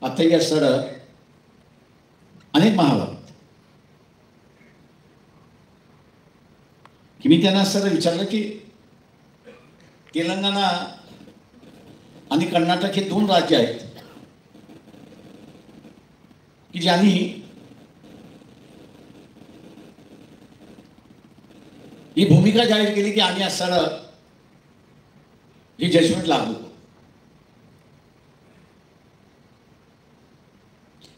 आताही असताना अनेक महाभारत की मी त्यांना असताना विचारलं की तेलंगणा आणि कर्नाटक हे दोन राज्य आहेत की ज्यांनी ही भूमिका जाहीर केली की आम्ही असताना ही जजमेंट लागू करू.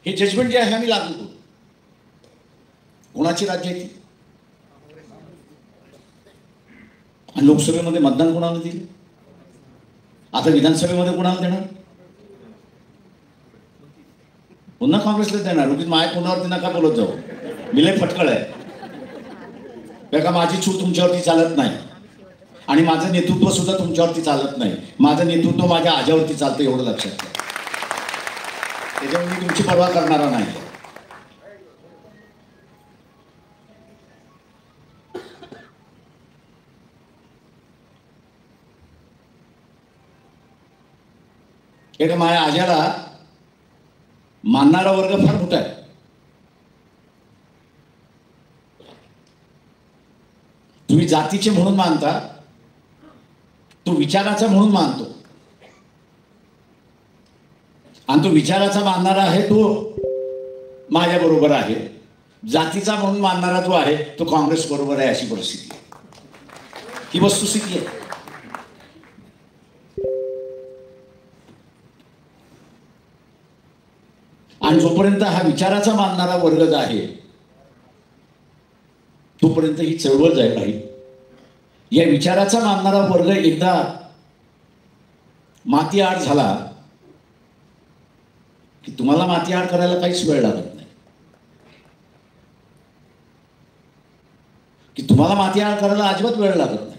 हे जजमेंट जे आहे आम्ही लागू करू. कोणाची राज्य आहे ती? आणि लोकसभेमध्ये मतदान कोणाला दिलं? आता विधानसभेमध्ये कोणाला देणार? पुन्हा काँग्रेसला देणार. उगीच माय कोणावरती नका बोलत जाऊ. मी लय फटकळ आहे का माझी चूक तुमच्यावरती चालत नाही आणि माझं नेतृत्व सुद्धा तुमच्यावरती चालत नाही. माझं नेतृत्व माझ्या आज्यावरती चालतं, एवढं लक्षात घ्या. त्याच्यामुळे मी तुमची पर्वा करणारा नाही. एका माझ्या आज्याला मानणारा वर्ग फार मोठा आहे. तुम्ही जातीचे म्हणून मानता, तो विचाराचा म्हणून मानतो. आणि तो विचाराचा मानणारा आहे तो माझ्या बरोबर आहे. जातीचा म्हणून मानणारा जो आहे तो काँग्रेस बरोबर आहे. अशी परिस्थिती आहे. ही वस्तुस्थिती आहे. आणि जोपर्यंत हा विचाराचा मानणारा वर्ग आहे तोपर्यंत ही चळवळ जाईल राहील. या विचाराचा मानणारा वर्ग एकदा माती आड झाला की तुम्हाला माती आड करायला काहीच वेळ लागत नाही. की तुम्हाला माती आड करायला अजिबात वेळ लागत नाही.